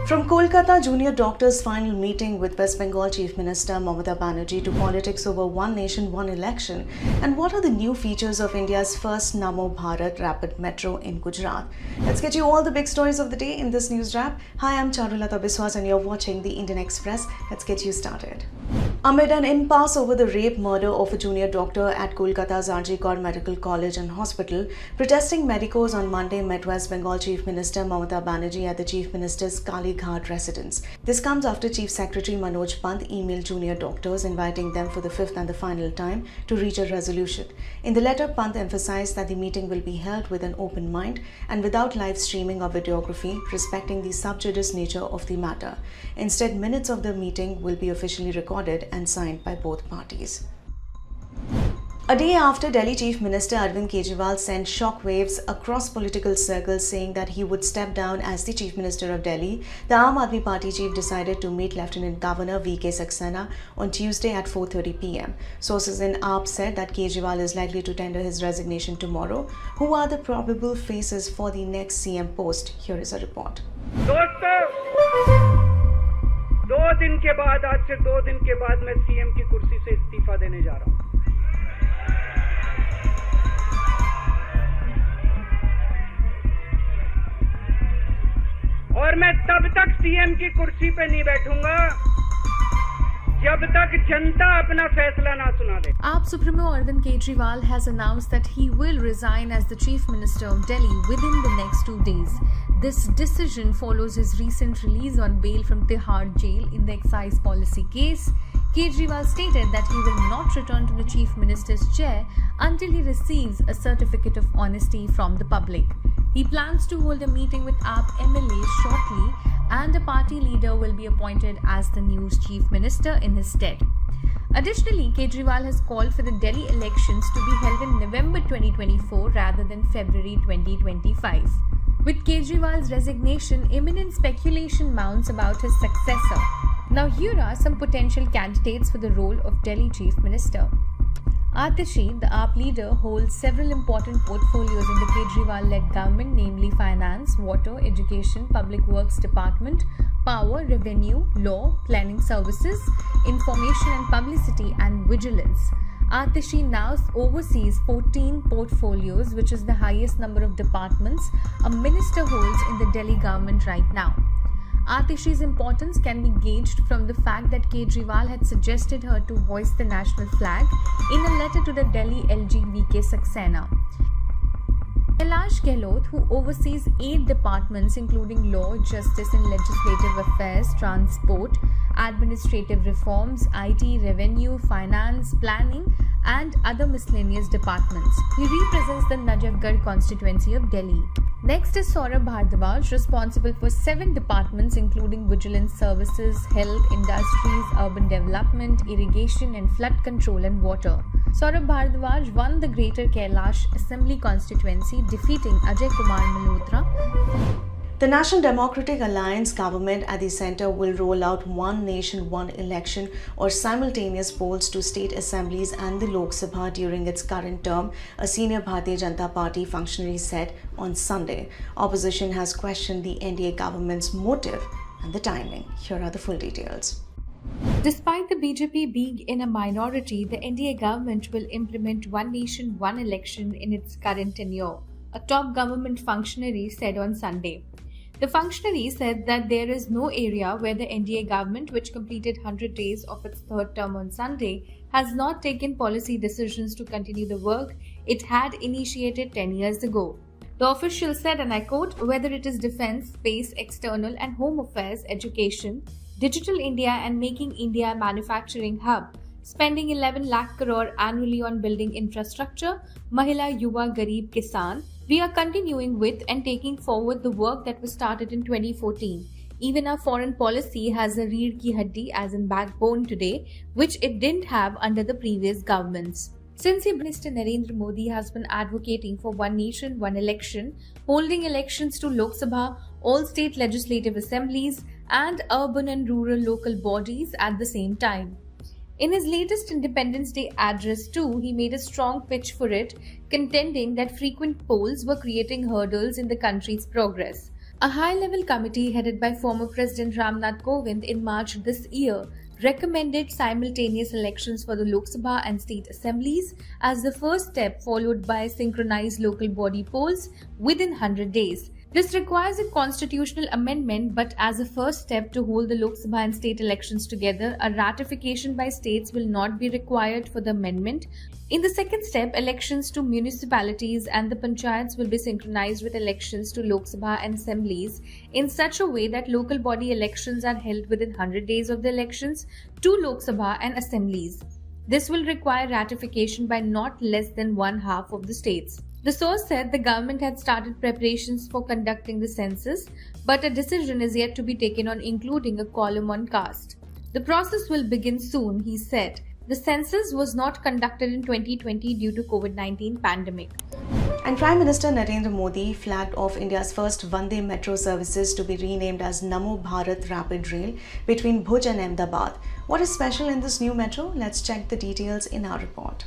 From Kolkata, junior doctors' final meeting with West Bengal Chief Minister Mamata Banerjee to politics over one nation, one election. And what are the new features of India's first Namo Bharat rapid metro in Gujarat? Let's get you all the big stories of the day in this news wrap. Hi, I'm Charulata Biswas and you're watching the Indian Express. Let's get you started. Amid an impasse over the rape murder of a junior doctor at Kolkata's R.G. Kaur Medical College and Hospital, protesting medicos on Monday met West Bengal Chief Minister Mamata Banerjee at the Chief Minister's Kali Ghat residence. This comes after Chief Secretary Manoj Pant emailed junior doctors inviting them for the fifth and the final time to reach a resolution. In the letter, Pant emphasized that the meeting will be held with an open mind and without live streaming or videography, respecting the sub judice nature of the matter. Instead, minutes of the meeting will be officially recorded and signed by both parties. A day after Delhi Chief Minister Arvind Kejriwal sent shockwaves across political circles saying that he would step down as the Chief Minister of Delhi, the Aam Aadmi Party chief decided to meet Lieutenant Governor V.K. Saxena on Tuesday at 4:30 p.m. Sources in AAP said that Kejriwal is likely to tender his resignation tomorrow. Who are the probable faces for the next CM post? Here is a report. आज से 2 दिन के बाद मैं CM की कुर्सी से इस्तीफा देने जा रहा हूं। और मैं तब तक सीएम की कुर्सी पे नहीं बैठूंगा जब तक जनता अपना फैसला ना सुना दे। AAP Supremo Arvind Kejriwal has announced that he will resign as the Chief Minister of Delhi within the next 2 days. This decision follows his recent release on bail from Tihar jail in the excise policy case. Kejriwal stated that he will not return to the Chief Minister's chair until he receives a certificate of honesty from the public. He plans to hold a meeting with AAP MLAs shortly and a party leader will be appointed as the new Chief Minister in his stead. Additionally, Kejriwal has called for the Delhi elections to be held in November 2024 rather than February 2025. With Kejriwal's resignation, imminent speculation mounts about his successor. Now here are some potential candidates for the role of Delhi Chief Minister. Atishi, the AAP leader, holds several important portfolios in the Kejriwal-led government, namely Finance, Water, Education, Public Works Department, Power, Revenue, Law, Planning Services, Information and Publicity, and Vigilance. Atishi now oversees 14 portfolios, which is the highest number of departments a minister holds in the Delhi government right now. Atishi's importance can be gauged from the fact that Kejriwal had suggested her to hoist the national flag in a letter to the Delhi LG V.K. Saxena. Kailash Gehlot, who oversees 8 departments including law, justice and legislative affairs, transport, administrative reforms, IT, revenue, finance, planning and other miscellaneous departments. He represents the Najafgarh constituency of Delhi. Next is Saurabh Bhardwaj, responsible for 7 departments including vigilance services, health, industries, urban development, irrigation and flood control and water. Saurabh Bhardwaj won the Greater Kailash Assembly constituency, defeating Ajay Kumar Malhotra. The National Democratic Alliance government at the centre will roll out one nation, one election or simultaneous polls to state assemblies and the Lok Sabha during its current term, a senior Bharatiya Janata Party functionary said on Sunday. Opposition has questioned the NDA government's motive and the timing. Here are the full details. Despite the BJP being in a minority, the NDA government will implement one nation, one election in its current tenure, a top government functionary said on Sunday. The functionary said that there is no area where the NDA government, which completed 100 days of its third term on Sunday, has not taken policy decisions to continue the work it had initiated 10 years ago. The official said, and I quote, whether it is defense, space, external and home affairs, education, Digital India and making India a manufacturing hub, spending 11 lakh crore annually on building infrastructure, Mahila Yuva Garib Kisan, we are continuing with and taking forward the work that was started in 2014. Even our foreign policy has a reed ki haddi as in backbone today, which it didn't have under the previous governments. Since Prime Minister Narendra Modi has been advocating for one nation, one election, holding elections to Lok Sabha, all state legislative assemblies and urban and rural local bodies at the same time. In his latest Independence Day address too, he made a strong pitch for it, contending that frequent polls were creating hurdles in the country's progress. A high-level committee headed by former President Ramnath Kovind in March this year recommended simultaneous elections for the Lok Sabha and state assemblies as the first step, followed by synchronized local body polls within 100 days. This requires a constitutional amendment, but as a first step to hold the Lok Sabha and state elections together, a ratification by states will not be required for the amendment. In the second step, elections to municipalities and the panchayats will be synchronized with elections to Lok Sabha and assemblies in such a way that local body elections are held within 100 days of the elections to Lok Sabha and assemblies. This will require ratification by not less than one half of the states. The source said the government had started preparations for conducting the census, but a decision is yet to be taken on including a column on caste. The process will begin soon, he said. The census was not conducted in 2020 due to COVID-19 pandemic. And Prime Minister Narendra Modi flagged off India's first Vande Metro services to be renamed as Namo Bharat Rapid Rail between Bhuj and Ahmedabad. What is special in this new metro? Let's check the details in our report.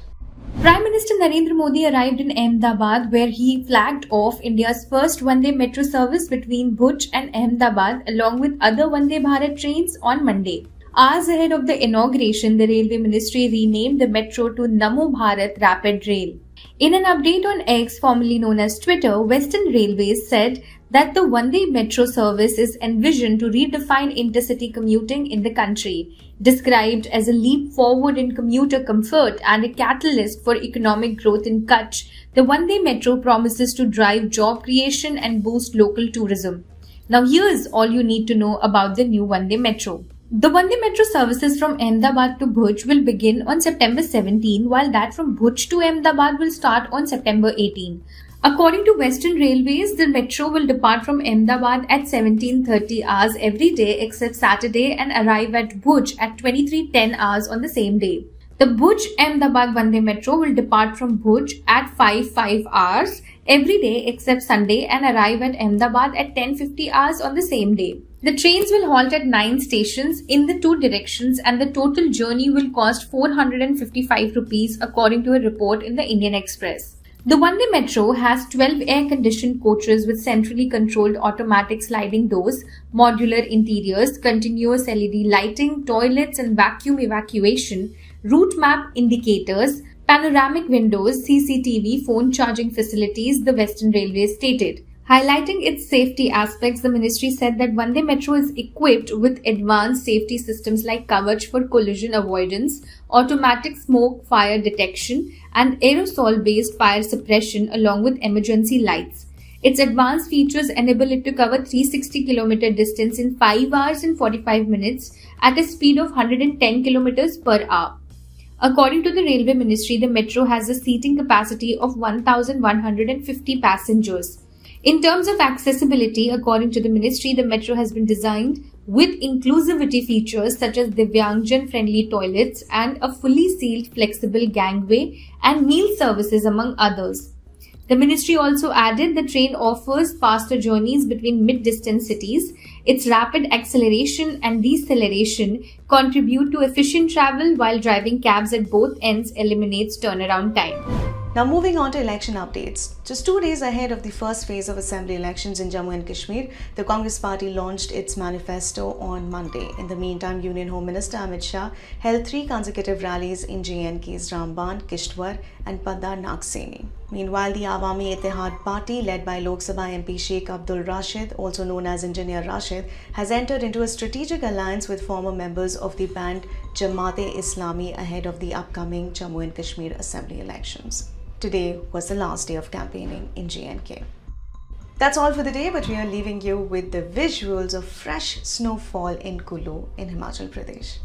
Prime Minister Narendra Modi arrived in Ahmedabad, where he flagged off India's first Vande Metro service between Bhuj and Ahmedabad along with other Vande Bharat trains on Monday. Hours ahead of the inauguration, the Railway Ministry renamed the metro to Namo Bharat Rapid Rail. In an update on X, formerly known as Twitter, Western Railways said that the Vande Metro service is envisioned to redefine intercity commuting in the country. Described as a leap forward in commuter comfort and a catalyst for economic growth in Kutch, the Vande Metro promises to drive job creation and boost local tourism. Now here's all you need to know about the new Vande Metro. The Vande Metro services from Ahmedabad to Bhuj will begin on September 17, while that from Bhuj to Ahmedabad will start on September 18. According to Western Railways, the metro will depart from Ahmedabad at 17:30 hours every day except Saturday and arrive at Bhuj at 23:10 hours on the same day. The Bhuj-Ahmedabad Vande Metro will depart from Bhuj at 5:05 hours every day except Sunday and arrive at Ahmedabad at 10:50 hours on the same day. The trains will halt at 9 stations in the two directions and the total journey will cost 455 rupees according to a report in the Indian Express. The Vande Metro has 12 air-conditioned coaches with centrally controlled automatic sliding doors, modular interiors, continuous LED lighting, toilets and vacuum evacuation, route map indicators, panoramic windows, CCTV, phone charging facilities, the Western Railways stated. Highlighting its safety aspects, the ministry said that Vande Metro is equipped with advanced safety systems like Kavach for collision avoidance, automatic smoke fire detection, and aerosol-based fire suppression along with emergency lights. Its advanced features enable it to cover 360 km distance in 5 hours and 45 minutes at a speed of 110 km per hour. According to the Railway Ministry, the metro has a seating capacity of 1,150 passengers. In terms of accessibility, according to the ministry, the metro has been designed with inclusivity features such as Divyangjan-friendly toilets and a fully sealed flexible gangway and meal services among others. The ministry also added the train offers faster journeys between mid-distance cities. Its rapid acceleration and deceleration contribute to efficient travel, while driving cabs at both ends eliminates turnaround time. Now moving on to election updates. Just 2 days ahead of the first phase of assembly elections in Jammu and Kashmir, the Congress party launched its manifesto on Monday. In the meantime, Union Home Minister Amit Shah held 3 consecutive rallies in JNK's Ramban, Kishtwar and Padda Nagseni. Meanwhile, the Awami Ittihad party, led by Lok Sabha MP Sheikh Abdul Rashid, also known as Engineer Rashid, has entered into a strategic alliance with former members of the banned Jamaat-e-Islami ahead of the upcoming Jammu and Kashmir assembly elections. Today was the last day of campaigning in JNK. That's all for the day, but we are leaving you with the visuals of fresh snowfall in Kulu in Himachal Pradesh.